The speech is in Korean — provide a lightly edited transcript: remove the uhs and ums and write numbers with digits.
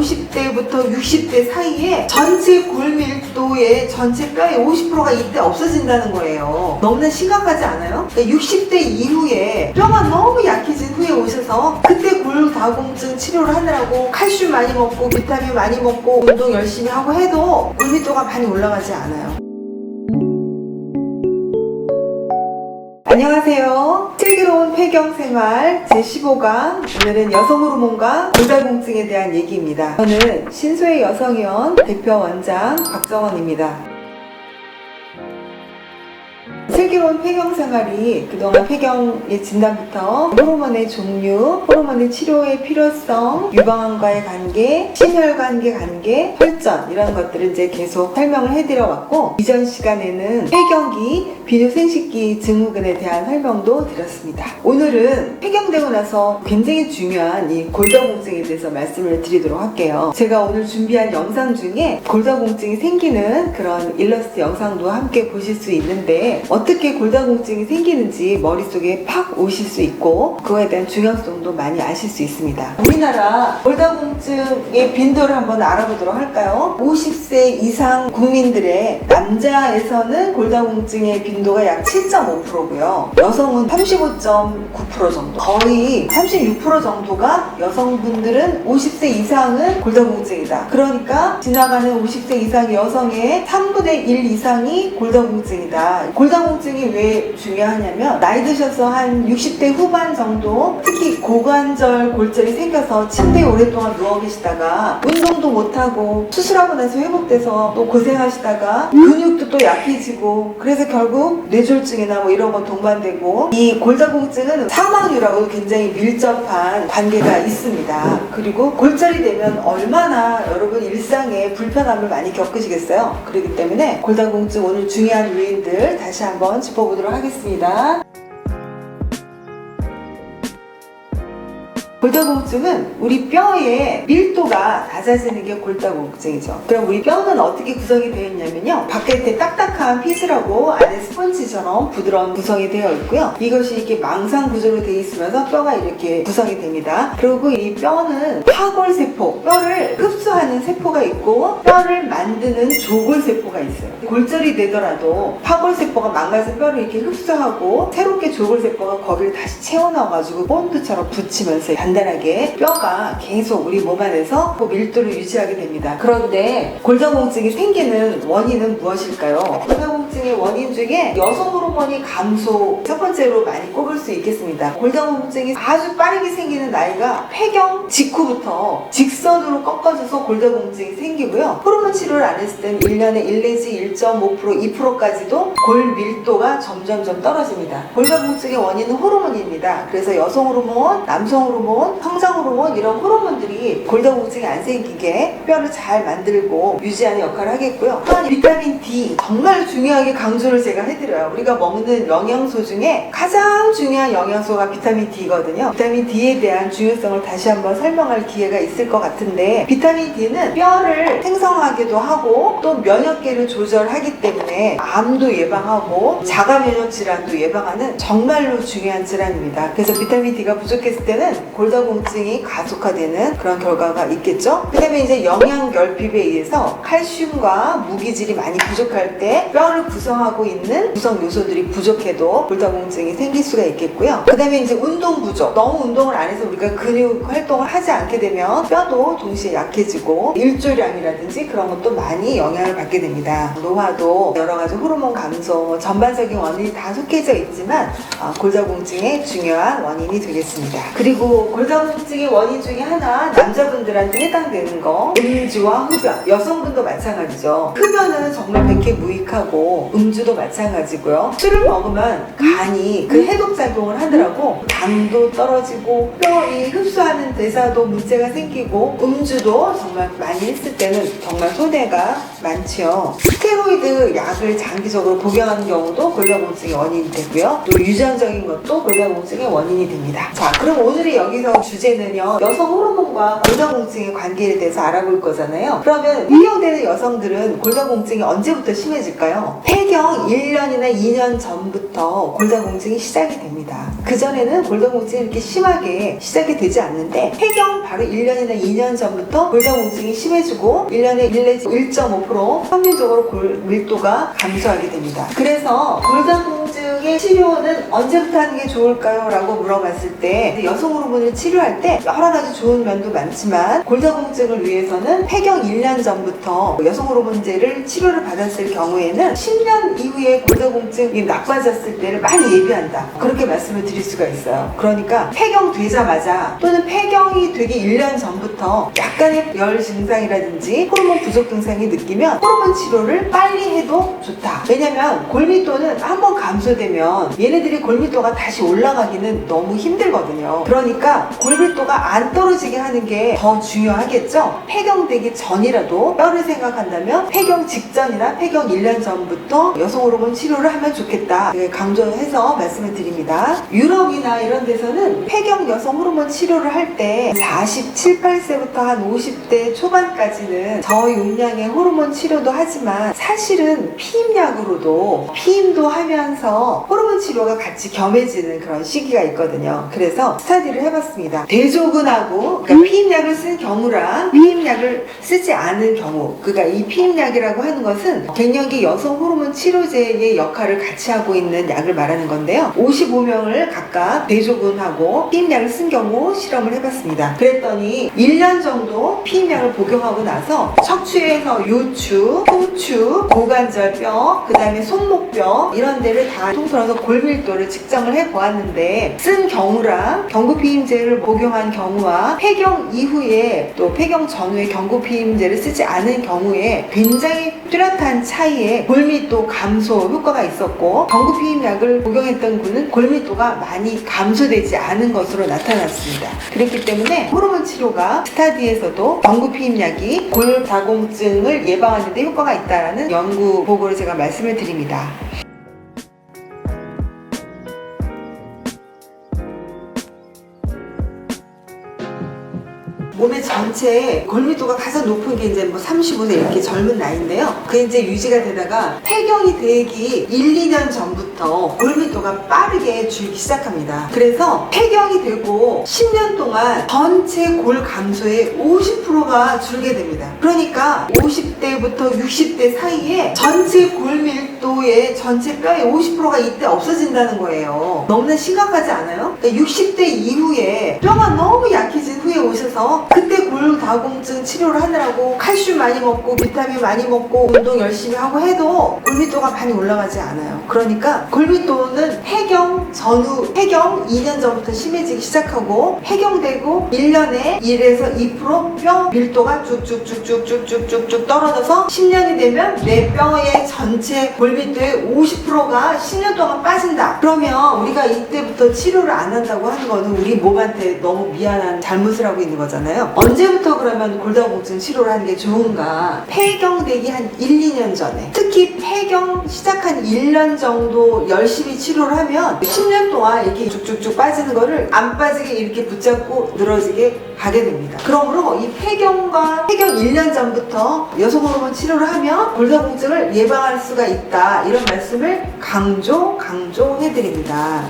50대부터 60대 사이에 전체 골밀도의 전체 뼈의 50%가 이때 없어진다는 거예요. 너무나 심각하지 않아요? 그러니까 60대 이후에 뼈가 너무 약해진 후에 오셔서 그때 골다공증 치료를 하느라고 칼슘 많이 먹고 비타민 많이 먹고 운동 열심히 하고 해도 골밀도가 많이 올라가지 않아요. 안녕하세요. 슬기로운 폐경생활 제15강, 오늘은 여성 호르몬과 골다공증에 대한 얘기입니다. 저는 신소의 여성의원 대표 원장 박정원입니다. 슬기로운 폐경생활이 그동안 폐경의 진단부터 호르몬의 종류, 호르몬의 치료의 필요성, 유방암과의 관계, 심혈관계 관계, 혈전 이런 것들을 이제 계속 설명을 해드려 왔고, 이전 시간에는 폐경기, 비뇨생식기 증후군에 대한 설명도 드렸습니다. 오늘은 폐경되고 나서 굉장히 중요한 이 골다공증에 대해서 말씀을 드리도록 할게요. 제가 오늘 준비한 영상 중에 골다공증이 생기는 그런 일러스트 영상도 함께 보실 수 있는데, 어떻게 골다공증이 생기는지 머릿속에 팍 오실 수 있고 그거에 대한 중요성도 많이 아실 수 있습니다. 우리나라 골다공증의 빈도를 한번 알아보도록 할까요? 50세 이상 국민들의 남자에서는 골다공증의 빈도가 약 7.5%고요. 여성은 35.9% 정도, 거의 36% 정도가 여성분들은 50세 이상은 골다공증이다. 그러니까 지나가는 50세 이상 여성의 3분의 1 이상이 골다공증이다. 골다공증이 왜 중요하냐면, 나이 드셔서 한 60대 후반 정도, 특히 고관절 골절이 생겨서 침대에 오랫동안 누워 계시다가 운동도 못하고 수술하고 나서 회복돼서 또 고생하시다가 근육도 또 약해지고, 그래서 결국 뇌졸중이나 뭐 이런 거 동반되고, 이 골다공증은 사망률하고 굉장히 밀접한 관계가 있습니다. 그리고 골절이 되면 얼마나 여러분 일상에 불편함을 많이 겪으시겠어요? 그렇기 때문에 골다공증 오늘 중요한 요인들 다시 한번 짚어보도록 하겠습니다. 골다공증은 우리 뼈의 밀도가 낮아지는 게 골다공증이죠. 그럼 우리 뼈는 어떻게 구성이 되어 있냐면요, 바깥에 딱딱한 피슬하고 안에 스펀지처럼 부드러운 구성이 되어 있고요. 이것이 이렇게 망상 구조로 되어 있으면서 뼈가 이렇게 구성이 됩니다. 그리고 이 뼈는 파골세포, 뼈를 흡수하는 세포가 있고 뼈를 만드는 조골세포가 있어요. 골절이 되더라도 파골세포가 망가져서 뼈를 이렇게 흡수하고 새롭게 조골세포가 거기를 다시 채워 넣어가지고 본드처럼 붙이면서 단단하게 뼈가 계속 우리 몸 안에서 그 밀도를 유지하게 됩니다. 그런데 골다공증이 생기는 원인은 무엇일까요? 골다공증의 원인 중에 여성 호르몬이 감소 첫 번째로 많이 꼽을 수 있겠습니다. 골다공증이 아주 빠르게 생기는 나이가 폐경 직후부터 직선으로 꺾어져서 골다공증이 생기고요. 호르몬 치료를 안 했을 때는 1년에 1 내지 1.5%, 2%까지도 골 밀도가 점점점 떨어집니다. 골다공증의 원인은 호르몬입니다. 그래서 여성 호르몬, 남성 호르몬, 성장 호르몬, 이런 호르몬들이 골다공증이 안 생기게 뼈를 잘 만들고 유지하는 역할을 하겠고요. 또한 비타민 D, 정말 중요하게 강조를 제가 해드려요. 우리가 먹는 영양소 중에 가장 중요한 영양소가 비타민 D거든요. 비타민 D에 대한 중요성을 다시 한번 설명할 기회가 있을 것 같은데, 비타민 D는 뼈를 생성하기도 하고 또 면역계를 조절하기 때문에 암도 예방하고 자가 면역 질환도 예방하는 정말로 중요한 질환입니다. 그래서 비타민 D가 부족했을 때는 골다공증이 가속화되는 그런 결과가 있겠죠. 그 다음에 이제 영양 결핍에 의해서 칼슘과 무기질이 많이 부족할 때 뼈를 구성하고 있는 구성 요소들이 부족해도 골다공증이 생길 수가 있겠고요. 그 다음에 이제 운동 부족, 너무 운동을 안 해서 우리가 근육 활동을 하지 않게 되면 뼈도 동시에 약해지고 일조량이라든지 그런 것도 많이 영향을 받게 됩니다. 노화도 여러 가지 호르몬 감소, 전반적인 원인이 다 속해져 있지만 골다공증의 중요한 원인이 되겠습니다. 그리고 골다공증의 원인 중에 하나, 남자분들한테 해당되는 거, 음주와 흡연. 여성분도 마찬가지죠. 흡연은 정말 백해무익하고 음주도 마찬가지고요. 술을 먹으면 간이 그 해독작용을 하더라고 당도 떨어지고 뼈이 흡수하는 대사도 문제가 생기고, 음주도 정말 많이 했을 때는 정말 손해가 많죠. 스테로이드 약을 장기적으로 복용하는 경우도 골다공증의 원인이 되고요. 또 유전적인 것도 골다공증의 원인이 됩니다. 자, 그럼 오늘의 여기서 주제는요, 여성 호르몬과 골다공증의 관계에 대해서 알아볼 거잖아요. 그러면 폐경되는 여성들은 골다공증이 언제부터 심해질까요? 폐경 1년이나 2년 전부터 골다공증이 시작이 됩니다. 그전에는 골다공증이 이렇게 심하게 시작이 되지 않는데 폐경 바로 1년이나 2년 전부터 골다공증이 심해지고 1년에 1 내지 1.5% 평균적으로 골 밀도가 감소하게 됩니다. 그래서 골다공증의 치료는 언제부터 하는 게 좋을까요? 라고 물어봤을 때 여성 호르몬을 치료할 때 여러 가지 좋은 면도 많지만 골다공증을 위해서는 폐경 1년 전부터 여성 호르몬제를 치료를 받았을 경우에는 10년 이후에 골다공증이 나빠졌을 때를 많이 예비한다. 그렇게 말씀을 드릴 수가 있어요. 그러니까 폐경 되자마자 또는 폐경이 되기 1년 전부터 약간의 열 증상이라든지 호르몬 부족 증상이 느끼면 호르몬 치료를 빨리 해도 좋다. 왜냐면 골밀도는 한번 감소되면 얘네들이 골밀도가 다시 올라가기는 너무 힘들거든요. 그러니까 골밀도가 안 떨어지게 하는 게 더 중요하겠죠. 폐경되기 전이라도 뼈를 생각한다면 폐경 직전이나 폐경 1년 전부터 여성 호르몬 치료를 하면 좋겠다. 강조해서 말씀을 드립니다. 유럽이나 이런 데서는 폐경 여성 호르몬 치료를 할 때 47, 8세부터 한 50대 초반까지는 저용량의 호르몬 치료도 하지만 사실은 피임약으로도 피임도 하면서 호르몬 치료가 같이 겸해지는 그런 시기가 있거든요. 그래서 스터디를 해봤습니다. 대조군하고 그러니까 피임약을 쓴 경우랑 피임약을 쓰지 않은 경우, 그러니까 이 피임약이라고 하는 것은 갱년기 여성 호르몬 치료제의 역할을 같이 하고 있는 약을 말하는 건데요. 55명을 각각 대조군하고 피임약을 쓴 경우 실험을 해봤습니다. 그랬더니 1년 정도 피임약을 복용하고 나서 척추에서 요추, 후추, 고관절뼈, 그 다음에 손목뼈 이런 데를 다 통틀어서 골밀도를 측정을 해보았는데 쓴 경우랑 경구피임제를 복용한 경우와 폐경 이후에 또 폐경 전후에 경구피임제를 쓰지 않은 경우에 굉장히 뚜렷한 차이의 골밀도 감소 효과가 있었고 경구피임약을 복용했던 분은 골밀도가 많이 감소되지 않은 것으로 나타났습니다. 그렇기 때문에 호르몬 치료가 스터디에서도 경구피임약이 골다공증을 예방하는 데 효과가 있다는 연구 보고를 제가 말씀을 드립니다. 몸의 전체에 골밀도가 가장 높은 게 이제 뭐 35세 이렇게 젊은 나이인데요. 그게 이제 유지가 되다가 폐경이 되기 1, 2년 전부터 골밀도가 빠르게 줄기 시작합니다. 그래서 폐경이 되고 10년 동안 전체 골 감소의 50%가 줄게 됩니다. 그러니까 50대부터 60대 사이에 전체 골밀도의 전체 뼈의 50%가 이때 없어진다는 거예요. 너무나 심각하지 않아요? 그러니까 60대 이후에 뼈가 너무 약해진 후에 오셔서 그때 골다공증 치료를 하느라고 칼슘 많이 먹고 비타민 많이 먹고 운동 열심히 하고 해도 골밀도가 많이 올라가지 않아요. 그러니까 골밀도는 폐경 전후, 폐경 2년 전부터 심해지기 시작하고 폐경되고 1년에 1에서 2% 뼈 밀도가 쭉쭉쭉쭉쭉쭉쭉 떨어져서 10년이 되면 내 뼈의 전체 골밀도의 50%가 10년 동안 빠진다. 그러면 우리가 이때부터 치료를 안 한다고 하는 거는 우리 몸한테 너무 미안한 잘못을 하고 있는 거잖아요. 언제부터 그러면 골다공증 치료를 하는 게 좋은가? 폐경되기 한 1, 2년 전에, 특히 폐경 시작한 1년 정도 열심히 치료를 하면 10년 동안 이렇게 쭉쭉쭉 빠지는 거를 안 빠지게 이렇게 붙잡고 늘어지게 가게 됩니다. 그러므로 이 폐경과 폐경 1년 전부터 여성 호르몬 치료를 하면 골다공증을 예방할 수가 있다. 이런 말씀을 강조해드립니다.